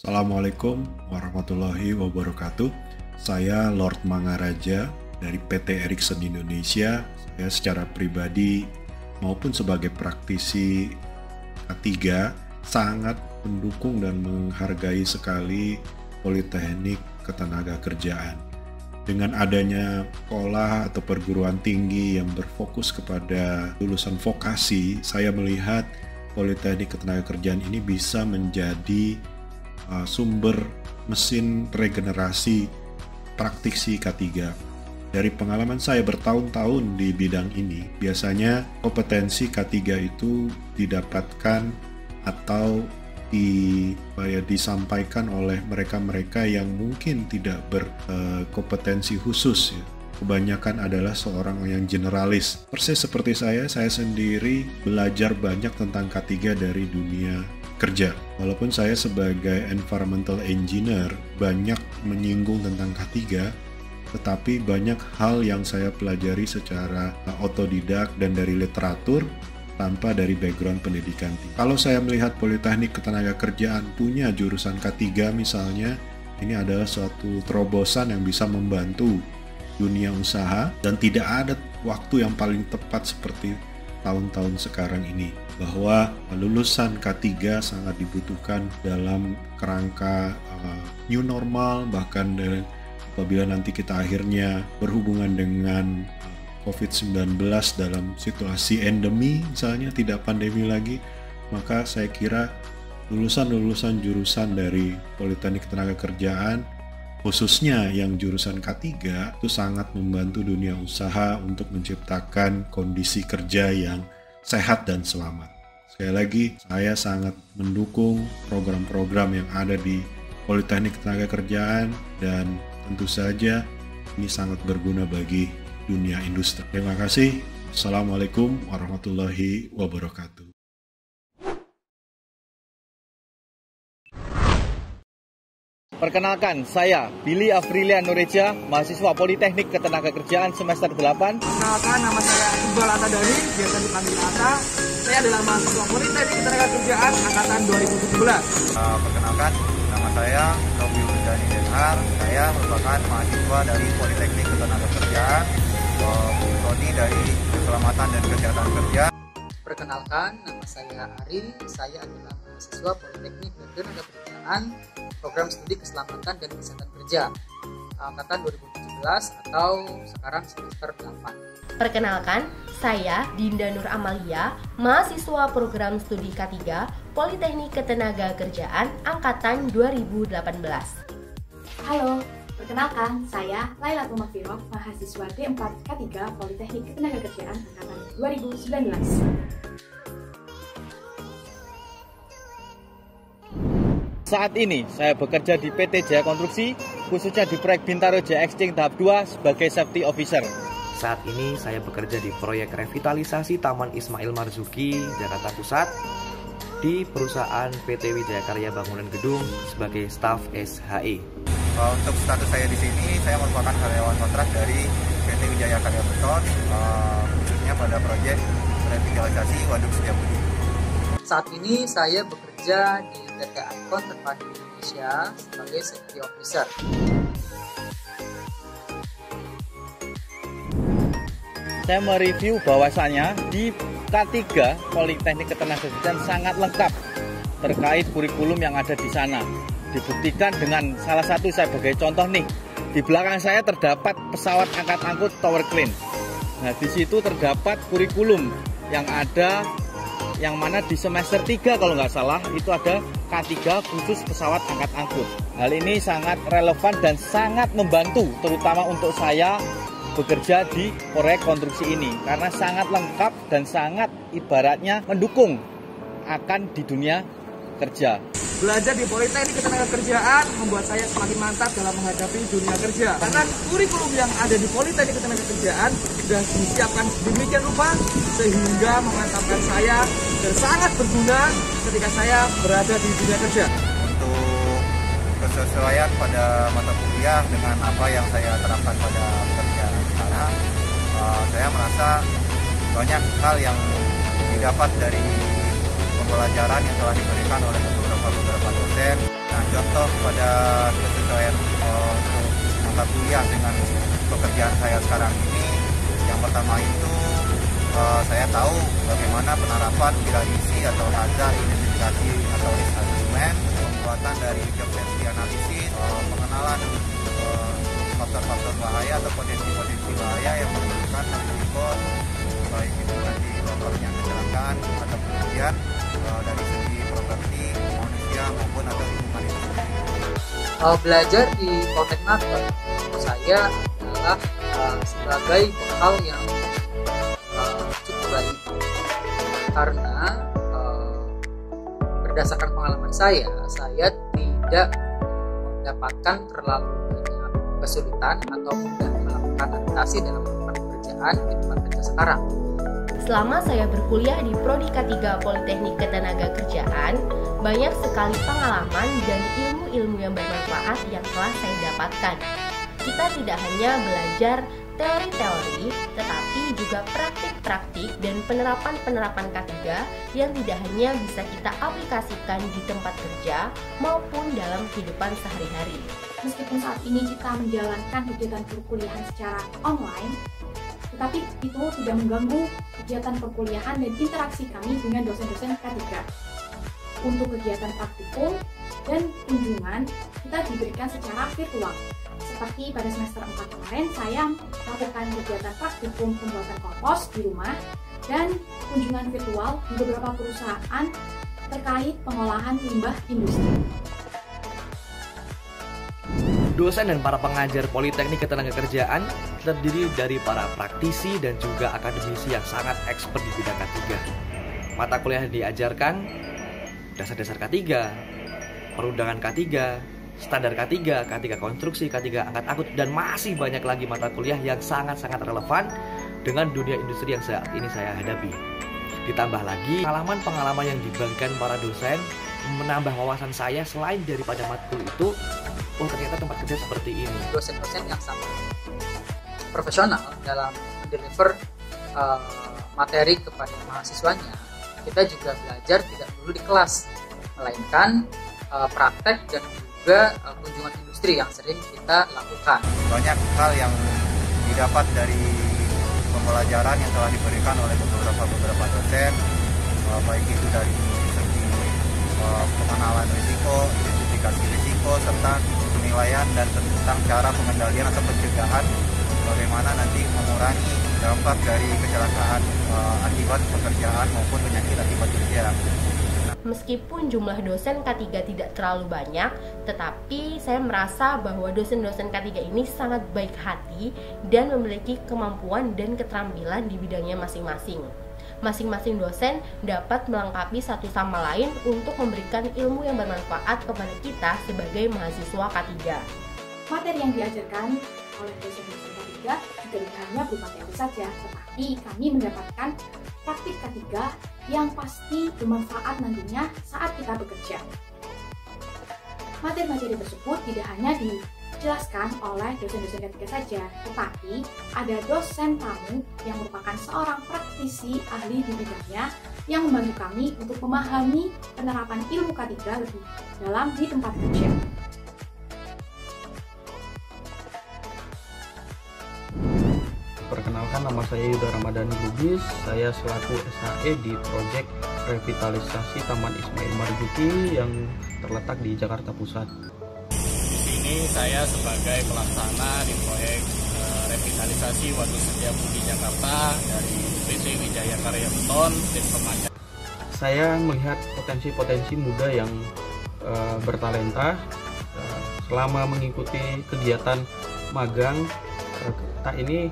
Assalamualaikum warahmatullahi wabarakatuh. Saya Lord Mangaraja dari PT Ericsson Indonesia. Saya secara pribadi maupun sebagai praktisi K3 sangat mendukung dan menghargai sekali Politeknik Ketenagakerjaan. Dengan adanya sekolah atau perguruan tinggi yang berfokus kepada lulusan vokasi, saya melihat Politeknik Ketenagakerjaan ini bisa menjadi sumber mesin regenerasi praktisi K3. Dari pengalaman saya bertahun-tahun di bidang ini, biasanya kompetensi K3 itu didapatkan atau disampaikan oleh mereka-mereka yang mungkin tidak berkompetensi khusus ya. Kebanyakan adalah seorang yang generalis. Persis seperti saya sendiri belajar banyak tentang K3 dari dunia kerja. Walaupun saya sebagai environmental engineer banyak menyinggung tentang K3, tetapi banyak hal yang saya pelajari secara otodidak dan dari literatur tanpa dari background pendidikan. Kalau saya melihat Politeknik Ketenagakerjaan punya jurusan K3 misalnya, ini adalah suatu terobosan yang bisa membantu dunia usaha dan tidak ada waktu yang paling tepat seperti tahun-tahun sekarang ini, bahwa lulusan K3 sangat dibutuhkan dalam kerangka new normal, bahkan apabila nanti kita akhirnya berhubungan dengan COVID-19 dalam situasi endemi, misalnya tidak pandemi lagi, maka saya kira lulusan-lulusan jurusan dari Politeknik Ketenagakerjaan, khususnya yang jurusan K3, itu sangat membantu dunia usaha untuk menciptakan kondisi kerja yang sehat dan selamat. Sekali lagi, saya sangat mendukung program-program yang ada di Politeknik Ketenagakerjaan dan tentu saja ini sangat berguna bagi dunia industri. Terima kasih. Assalamualaikum warahmatullahi wabarakatuh. Perkenalkan, saya Billy Afrilia Nureja, mahasiswa Politeknik Ketenagakerjaan semester 8. Perkenalkan, nama saya Iqbal Atadari, biasa dipanggil Ata. Saya adalah mahasiswa Politeknik Ketenagakerjaan angkatan 2017. Perkenalkan, nama saya Robi Udani Denhar. Saya merupakan mahasiswa dari Politeknik Ketenagakerjaan, prodi dari Keselamatan dan Kesehatan Kerja. Perkenalkan, nama saya Ari. Saya adalah mahasiswa Politeknik Ketenagakerjaan, program studi keselamatan dan kesehatan kerja angkatan 2017 atau sekarang semester 8. Perkenalkan, saya Dinda Nur Amalia, mahasiswa program studi K3 Politeknik Ketenagakerjaan angkatan 2018. Halo, perkenalkan saya Laila Tumakfiroh, mahasiswa D4 K3 Politeknik Ketenagakerjaan angkatan 2019. Saat ini saya bekerja di PT Jaya Konstruksi, khususnya di proyek Bintaro Jaya Exchange tahap 2 sebagai safety officer. Saat ini saya bekerja di proyek revitalisasi Taman Ismail Marzuki, Jakarta Pusat, di perusahaan PT Wijaya Karya Bangunan Gedung sebagai staf SHE. Untuk status saya di sini, saya merupakan karyawan kontrak dari PT Wijaya Karya Beton, khususnya pada proyek revitalisasi Waduk Setiabudi. Saat ini saya bekerja di PT Atkon Terpadu Indonesia sebagai safety officer. Saya mereview bahwasannya di K3 Politeknik Ketenagakerjaan sangat lengkap terkait kurikulum yang ada di sana. Dibuktikan dengan salah satu, saya sebagai contoh nih, di belakang saya terdapat pesawat angkat-angkut tower crane. Nah, di situ terdapat kurikulum yang ada, yang mana di semester 3 kalau nggak salah itu ada K3 khusus pesawat angkat-angkut. Hal ini sangat relevan dan sangat membantu terutama untuk saya bekerja di proyek konstruksi ini karena sangat lengkap dan sangat ibaratnya mendukung akan di dunia kerja. Belajar di Politeknik Ketenagakerjaan membuat saya semakin mantap dalam menghadapi dunia kerja. Karena kurikulum yang ada di Politeknik Ketenagakerjaan sudah disiapkan demikian rupa sehingga memantapkan saya dan sangat berguna ketika saya berada di dunia kerja. Untuk kesesuaian pada mata kuliah dengan apa yang saya terapkan pada pekerjaan sekarang, saya merasa banyak hal yang didapat dari pembelajaran yang telah diberikan oleh beberapa dosen. Nah, contoh pada kesesuaian untuk mata kuliah dengan pekerjaan saya sekarang ini. Yang pertama itu saya tahu bagaimana penerapan pilar isi atau azas identifikasi atau risk assessment, pembuatan dari job safety analysis, pengenalan faktor-faktor bahaya atau potensi-potensi bahaya yang menimbulkan risiko, baik itu nanti faktornya kecelakaan atau kerugian dari segi properti, manusia maupun atau lingkungan itu sendiri. Belajar di Politeknik menurut saya adalah sebagai bekal yang cukup baik, karena berdasarkan pengalaman saya tidak mendapatkan terlalu banyak kesulitan atau mudah melakukan adaptasi dalam melakukan pekerjaan di tempat kerja sekarang. Selama saya berkuliah di Prodi K3 Politeknik Ketenagakerjaan, banyak sekali pengalaman dan ilmu-ilmu yang bermanfaat yang telah saya dapatkan. Kita tidak hanya belajar teori-teori, tetapi juga praktik-praktik dan penerapan-penerapan K3 yang tidak hanya bisa kita aplikasikan di tempat kerja maupun dalam kehidupan sehari-hari. Meskipun saat ini kita menjalankan kegiatan perkuliahan secara online, tetapi itu tidak mengganggu kegiatan perkuliahan dan interaksi kami dengan dosen-dosen K3. Untuk kegiatan praktikum dan kunjungan, kita diberikan secara virtual. Seperti pada semester 4 kemarin, saya melakukan kegiatan praktikum pembuatan kompos di rumah dan kunjungan virtual di beberapa perusahaan terkait pengolahan limbah industri. Dosen dan para pengajar Politeknik Ketenagakerjaan terdiri dari para praktisi dan juga akademisi yang sangat expert di bidang K3. Mata kuliah yang diajarkan dasar-dasar K3, perundangan K3, standar K3, K3 konstruksi, K3 angkat-angkut, dan masih banyak lagi mata kuliah yang sangat-sangat relevan dengan dunia industri yang saat ini saya hadapi. Ditambah lagi pengalaman-pengalaman yang dibagikan para dosen menambah wawasan saya. Selain daripada matkul itu, oh ternyata tempat kerja seperti ini. Dosen-dosen yang sangat profesional dalam mendeliver materi kepada mahasiswanya. Kita juga belajar tidak dulu di kelas, melainkan praktek dan juga kunjungan industri yang sering kita lakukan. Banyak hal yang didapat dari pembelajaran yang telah diberikan oleh beberapa dosen, baik itu dari segi pengenalan risiko, identifikasi risiko, serta penilaian dan tentang cara pengendalian atau pencegahan bagaimana nanti mengurangi dampak dari kecelakaan akibat pekerjaan maupun penyakit akibat kerja. Meskipun jumlah dosen K3 tidak terlalu banyak, tetapi saya merasa bahwa dosen-dosen K3 ini sangat baik hati dan memiliki kemampuan dan keterampilan di bidangnya masing-masing. Masing-masing dosen dapat melengkapi satu sama lain untuk memberikan ilmu yang bermanfaat kepada kita sebagai mahasiswa K3. Materi yang diajarkan oleh dosen-dosen K3 juga tidak hanya berupa teori saja, tetapi kami mendapatkan praktik K3 yang pasti bermanfaat nantinya saat kita bekerja. Materi-materi tersebut tidak hanya dijelaskan oleh dosen-dosen K3 saja, tetapi ada dosen tamu yang merupakan seorang praktisi ahli di bidangnya yang membantu kami untuk memahami penerapan ilmu K3 lebih dalam di tempat kerja. Perkenalkan, nama saya Yuda Ramadhani Lubis. Saya selaku SHE di proyek revitalisasi Taman Ismail Marzuki yang terletak di Jakarta Pusat. Di sini saya sebagai pelaksana di proyek revitalisasi Waduk Setiabudi Jakarta dari PT Wijaya Karya Beton tim Remaja. Saya melihat potensi-potensi muda yang bertalenta. Selama mengikuti kegiatan magang, kita ini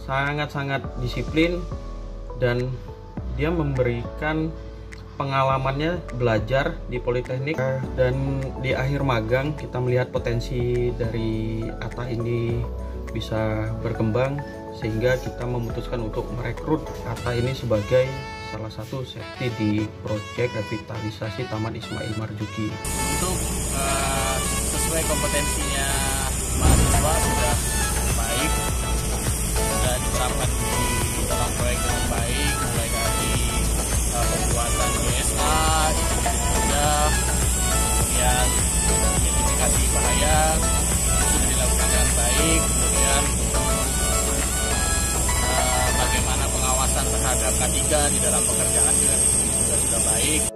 sangat-sangat disiplin dan dia memberikan pengalamannya belajar di Politeknik, dan di akhir magang kita melihat potensi dari ATA ini bisa berkembang sehingga kita memutuskan untuk merekrut ATA ini sebagai salah satu safety di proyek revitalisasi Taman Ismail Marzuki. Untuk sesuai kompetensinya mahasiswa sudah baik, sudah diterapkan di dalam proyek dengan baik, mulai dari pembuatan GSA, kemudian K3 di dalam pekerjaan juga sudah baik.